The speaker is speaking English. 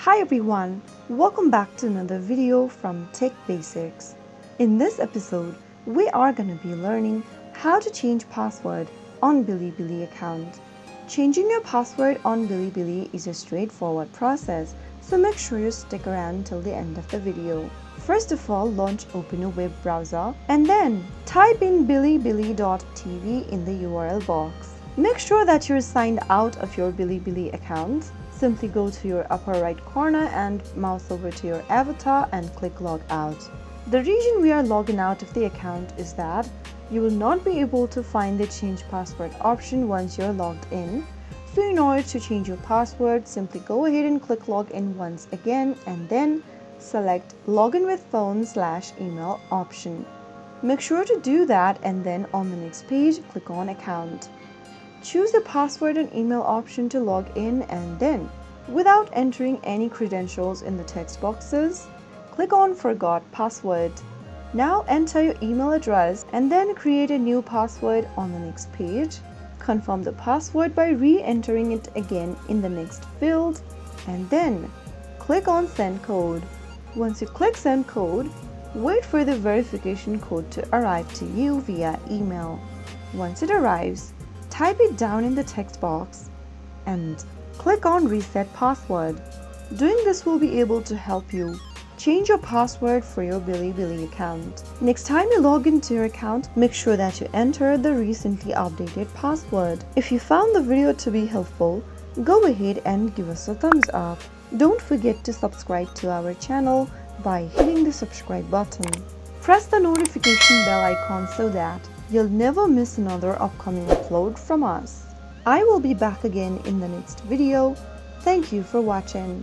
Hi everyone, welcome back to another video from Tech Basics. In this episode, we are going to be learning how to change password on BiliBili account. Changing your password on BiliBili is a straightforward process, so make sure you stick around till the end of the video. First of all, open a web browser and then type in bilibili.tv in the URL box. Make sure that you're signed out of your BiliBili account. Simply go to your upper right corner and mouse over to your avatar and click log out. The reason we are logging out of the account is that you will not be able to find the change password option once you're logged in. So in order to change your password, simply go ahead and click login once again and then select login with phone/email option. Make sure to do that and then on the next page, click on account. Choose the password and email option to log in and then, without entering any credentials in the text boxes, click on Forgot Password. Now enter your email address and then create a new password on the next page. Confirm the password by re-entering it again in the next field and then click on Send Code. Once you click Send Code, wait for the verification code to arrive to you via email. Once it arrives, type it down in the text box and click on Reset Password. Doing this will be able to help you change your password for your BiliBili account. Next time you log into your account, make sure that you enter the recently updated password. If you found the video to be helpful, go ahead and give us a thumbs up. Don't forget to subscribe to our channel by hitting the subscribe button. Press the notification bell icon so that you'll never miss another upcoming upload from us. I will be back again in the next video. Thank you for watching.